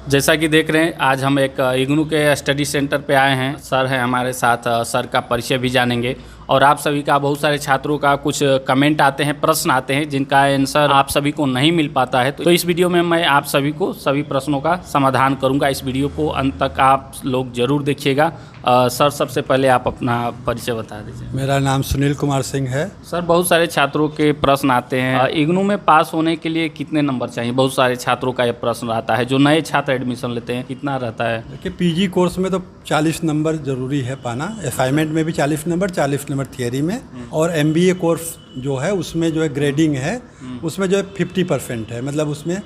जैसा कि देख रहे हैं आज हम एक इग्नू के स्टडी सेंटर पे आए हैं। सर हैं हमारे साथ, सर का परिचय भी जानेंगे और आप सभी का बहुत सारे छात्रों का कुछ कमेंट आते हैं, प्रश्न आते हैं जिनका आंसर आप सभी को नहीं मिल पाता है। तो इस वीडियो में मैं आप सभी को सभी प्रश्नों का समाधान करूंगा। इस वीडियो को अंत तक आप लोग जरूर देखिएगा। सर सबसे पहले आप अपना परिचय बता दीजिए। मेरा नाम सुनील कुमार सिंह है। सर बहुत सारे छात्रों के प्रश्न आते हैं, इग्नू में पास होने के लिए कितने नंबर चाहिए? बहुत सारे छात्रों का ये प्रश्न आता है। जो नए छात्र एडमिशन लेते हैं कितना रहता है? देखिए पीजी कोर्स में तो 40 नंबर ज़रूरी है पाना। असाइनमेंट में भी 40 नंबर थियरी में, और एमबीए कोर्स जो है उसमें जो है ग्रेडिंग है, उसमें जो है 50% है, मतलब उसमें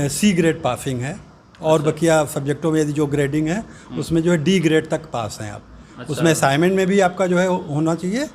सी ग्रेड पासिंग है। और बकिया सब्जेक्टों में यदि जो ग्रेडिंग है उसमें जो है डी ग्रेड तक पास हैं आप। उसमें असाइनमेंट में भी आपका जो है होना चाहिए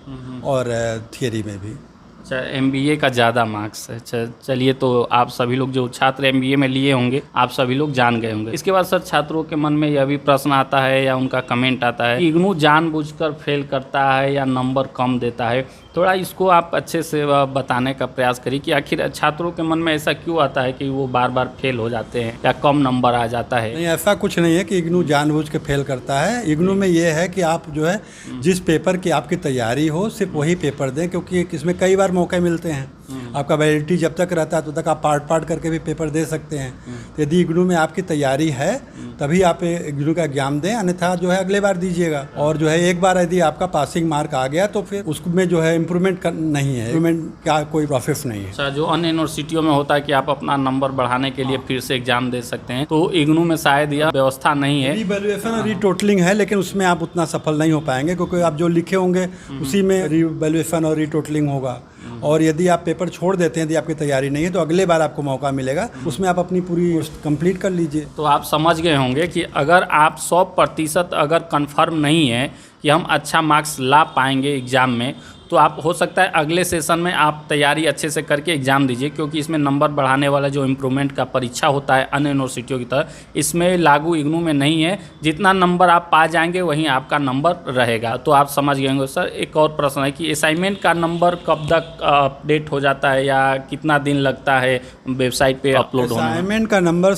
और थियरी में भी। अच्छा, एमबीए का ज़्यादा मार्क्स है। अच्छा चलिए, तो आप सभी लोग जो छात्र एमबीए में लिए होंगे आप सभी लोग जान गए होंगे। इसके बाद सर छात्रों के मन में यह भी प्रश्न आता है या उनका कमेंट आता है कि इग्नू जानबूझकर फेल करता है या नंबर कम देता है। थोड़ा इसको आप अच्छे से बताने का प्रयास करिए कि आखिर छात्रों के मन में ऐसा क्यों आता है कि वो बार बार फेल हो जाते हैं या कम नंबर आ जाता है। नहीं, ऐसा कुछ नहीं है कि इग्नू जानबूझ के फेल करता है। इग्नू में ये है कि आप जो है जिस पेपर की आपकी तैयारी हो सिर्फ वही पेपर दें, क्योंकि इसमें कई बार मौके मिलते हैं। आपका वैलिडिटी जब तक रहता है तो तक आप पार्ट करके भी पेपर दे सकते हैं। तो यदि इग्नू में आपकी तैयारी है तभी आप इग्नू का एग्जाम दें, अन्यथा जो है अगले बार दीजिएगा। और जो है एक बार यदि आपका पासिंग मार्क आ गया तो फिर उसमें जो है इम्प्रूवमेंट नहीं है, इम्प्रूवमेंट का कोई प्रोसेस नहीं है। अच्छा, जो अन्य यूनिवर्सिटियों में होता है कि आप अपना नंबर बढ़ाने के लिए फिर से एग्जाम दे सकते हैं, तो इग्नू में शायद यह व्यवस्था नहीं है। रीवैल्यूएशन और रीटोटलिंग है, लेकिन उसमें आप उतना सफल नहीं हो पाएंगे, क्योंकि आप जो लिखे होंगे उसी में रीवैल्यूएशन और रीटोटलिंग होगा। और यदि आप पेपर छोड़ देते हैं, यदि आपकी तैयारी नहीं है, तो अगले बार आपको मौका मिलेगा, उसमें आप अपनी पूरी कंप्लीट कर लीजिए। तो आप समझ गए होंगे कि अगर आप 100% अगर कंफर्म नहीं है कि हम अच्छा मार्क्स ला पाएंगे एग्ज़ाम में, तो आप हो सकता है अगले सेशन में आप तैयारी अच्छे से करके एग्ज़ाम दीजिए, क्योंकि इसमें नंबर बढ़ाने वाला जो इम्प्रूवमेंट का परीक्षा होता है अन्य यूनिवर्सिटियों की तरह, इसमें लागू इग्नू में नहीं है। जितना नंबर आप पा जाएंगे वहीं आपका नंबर रहेगा। तो आप समझ गए होंगे। सर एक और प्रश्न है कि असाइनमेंट का नंबर कब तक अपडेट हो जाता है या कितना दिन लगता है वेबसाइट पे अपलोड होने में? असाइनमेंट का नंबर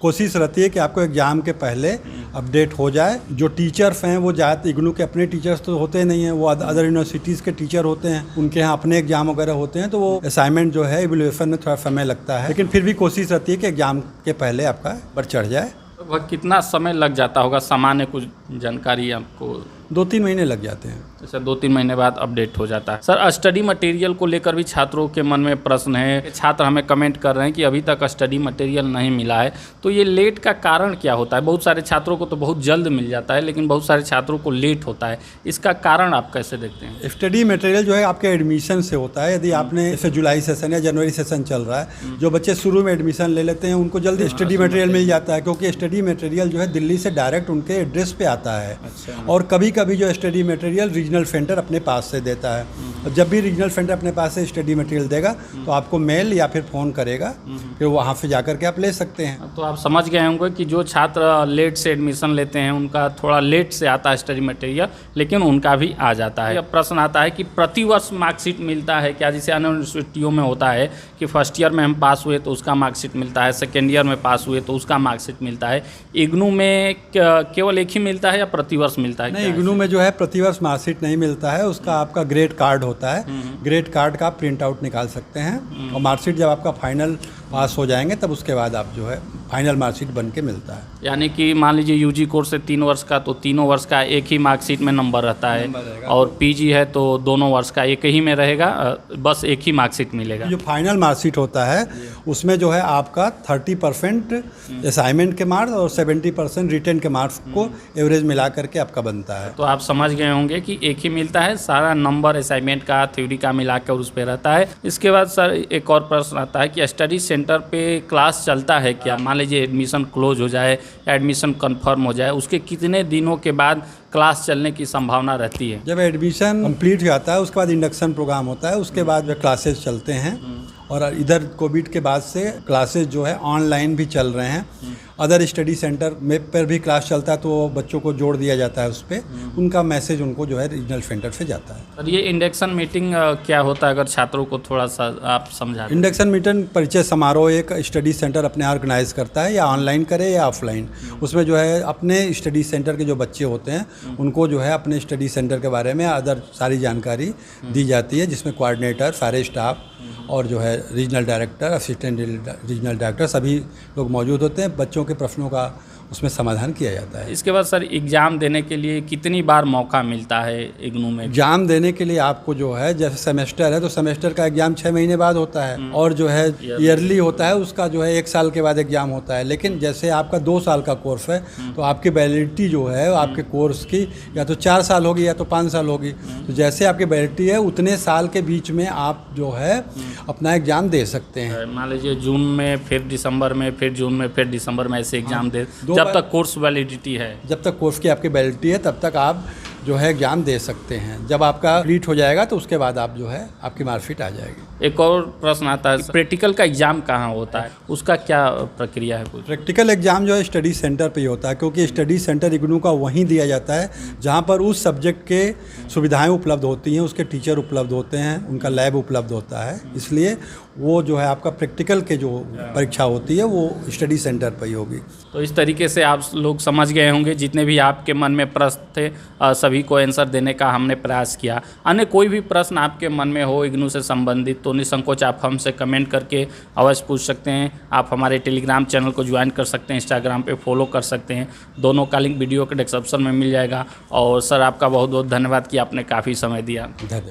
कोशिश रहती है कि आपको एग्ज़ाम के पहले अपडेट हो जाए। जो टीचर्स हैं वो ज़्यादा इग्नू के अपने टीचर्स तो होते नहीं हैं, वो अदर यूनिवर्सिटीज़ के टीचर होते हैं, उनके यहाँ अपने एग्जाम वगैरह होते हैं, तो वो असाइनमेंट जो है इवैल्यूएशन में थोड़ा समय लगता है, लेकिन फिर भी कोशिश रहती है कि एग्ज़ाम के पहले आपका नंबर चढ़ जाए। वह कितना समय लग जाता होगा? सामान्य कुछ जानकारी आपको? 2-3 महीने लग जाते हैं। जैसे 2-3 महीने बाद अपडेट हो जाता है। सर स्टडी मटेरियल को लेकर भी छात्रों के मन में प्रश्न है। छात्र हमें कमेंट कर रहे हैं कि अभी तक स्टडी मटेरियल नहीं मिला है, तो ये लेट का कारण क्या होता है? बहुत सारे छात्रों को तो बहुत जल्द मिल जाता है, लेकिन बहुत सारे छात्रों को लेट होता है। इसका कारण आप कैसे देखते हैं? स्टडी मटेरियल जो है आपके एडमिशन से होता है। यदि आपने जैसे जुलाई सेशन या जनवरी सेशन चल रहा है, जो बच्चे शुरू में एडमिशन ले लेते हैं उनको जल्दी स्टडी मटेरियल मिल जाता है, क्योंकि स्टडी मटेरियल जो है दिल्ली से डायरेक्ट उनके एड्रेस पे आता है। और कभी कभी जो स्टडी मटेरियल रीजनल सेंटर अपने पास से देता है, और जब भी रीजनल सेंटर अपने पास से स्टडी मटेरियल देगा तो आपको मेल या फिर फ़ोन करेगा, फिर वहाँ से जाकर के आप ले सकते हैं। तो आप समझ गए होंगे कि जो छात्र लेट से एडमिशन लेते हैं उनका थोड़ा लेट से आता है स्टडी मटेरियल, लेकिन उनका भी आ जाता है। प्रश्न आता है कि प्रतिवर्ष मार्कशीट मिलता है क्या? जैसे अन्य यूनिवर्सिटियों में होता है कि फर्स्ट ईयर में हम पास हुए तो उसका मार्कशीट मिलता है, सेकेंड ईयर में पास हुए तो उसका मार्कशीट मिलता है। इग्नू में केवल एक ही मिलता है या प्रतिवर्ष मिलता है? नहीं, इग्नू में जो है प्रतिवर्ष मार्कशीट नहीं मिलता है, उसका आपका ग्रेड कार्ड होता है। ग्रेड कार्ड का आप प्रिंट आउट निकाल सकते हैं, और मार्कशीट जब आपका फाइनल पास हो जाएंगे तब उसके बाद आप जो है फाइनल मार्कशीट बन के मिलता है। यानी कि मान लीजिए यूजी कोर्स है 3 वर्ष का, तो तीनों वर्ष का एक ही मार्कशीट में नंबर रहता है, और पीजी है तो दोनों वर्ष का एक ही में रहेगा, बस एक ही मार्कशीट मिलेगा। जो फाइनल मार्कशीट होता है उसमें जो है आपका 30% असाइनमेंट के मार्क्स और 70% रिटन के मार्क्स को एवरेज मिला करके आपका बनता है। तो आप समझ गए होंगे कि एक ही मिलता है, सारा नंबर असाइनमेंट का थ्योरी का मिलाकर उस पर रहता है। इसके बाद सर एक और प्रश्न आता है कि स्टडी सेंटर पे क्लास चलता है क्या? मान लीजिए एडमिशन क्लोज हो जाए या एडमिशन कंफर्म हो जाए, उसके कितने दिनों के बाद क्लास चलने की संभावना रहती है? जब एडमिशन कंप्लीट हो जाता है उसके बाद इंडक्शन प्रोग्राम होता है, उसके बाद वे क्लासेस चलते हैं। और इधर कोविड के बाद से क्लासेस जो है ऑनलाइन भी चल रहे हैं। अदर स्टडी सेंटर में पर भी क्लास चलता है तो बच्चों को जोड़ दिया जाता है उस पर, उनका मैसेज उनको जो है रीजनल सेंटर से जाता है। और ये इंडक्शन मीटिंग क्या होता है, अगर छात्रों को थोड़ा सा आप समझा दें। इंडक्शन मीटिंग परिचय समारोह एक स्टडी सेंटर अपने ऑर्गेनाइज करता है, या ऑनलाइन करे या ऑफलाइन। उसमें जो है अपने स्टडी सेंटर के जो बच्चे होते हैं उनको जो है अपने स्टडी सेंटर के बारे में अदर सारी जानकारी दी जाती है, जिसमें कोऑर्डिनेटर, सारे स्टाफ और जो है regional director, assistant regional director सभी लोग मौजूद होते हैं। बच्चों के प्रश्नों का उसमें समाधान किया जाता है। इसके बाद सर एग्ज़ाम देने के लिए कितनी बार मौका मिलता है इग्नू में? एग्ज़ाम देने के लिए आपको जो है, जैसे सेमेस्टर है तो सेमेस्टर का एग्ज़ाम 6 महीने बाद होता है, और जो है ईयरली होता है उसका जो है 1 साल के बाद एग्ज़ाम होता है। लेकिन जैसे आपका 2 साल का कोर्स है तो आपकी वैलिडिटी जो है आपके कोर्स की या तो 4 साल होगी या तो 5 साल होगी। तो जैसे आपकी वैलिडिटी है उतने साल के बीच में आप जो है अपना एग्ज़ाम दे सकते हैं। मान लीजिए जून में, फिर दिसंबर में, फिर जून में, फिर दिसंबर में ऐसे एग्ज़ाम दे, जब तक कोर्स वैलिडिटी है। जब तक कोर्स की आपकी वैलिडिटी है तब तक आप जो है एग्ज़ाम दे सकते हैं। जब आपका कंप्लीट हो जाएगा तो उसके बाद आप जो है आपकी मार्कशीट आ जाएगी। एक और प्रश्न आता है, प्रैक्टिकल का एग्ज़ाम कहाँ होता है, उसका क्या प्रक्रिया है कुछ? प्रैक्टिकल एग्ज़ाम जो है स्टडी सेंटर पे ही होता है, क्योंकि स्टडी सेंटर इग्नू का वहीं दिया जाता है जहाँ पर उस सब्जेक्ट के सुविधाएं उपलब्ध होती हैं, उसके टीचर उपलब्ध होते हैं, उनका लैब उपलब्ध होता है। इसलिए वो जो है आपका प्रैक्टिकल के जो परीक्षा होती है वो स्टडी सेंटर पर ही होगी। तो इस तरीके से आप लोग समझ गए होंगे, जितने भी आपके मन में प्रश्न थे सभी को आंसर देने का हमने प्रयास किया। अन्य कोई भी प्रश्न आपके मन में हो इग्नू से संबंधित तो निसंकोच आप हमसे कमेंट करके अवश्य पूछ सकते हैं। आप हमारे टेलीग्राम चैनल को ज्वाइन कर सकते हैं, इंस्टाग्राम पे फॉलो कर सकते हैं, दोनों का लिंक वीडियो के डिस्क्रिप्शन में मिल जाएगा। और सर आपका बहुत बहुत धन्यवाद कि आपने काफ़ी समय दिया। धन्यवाद।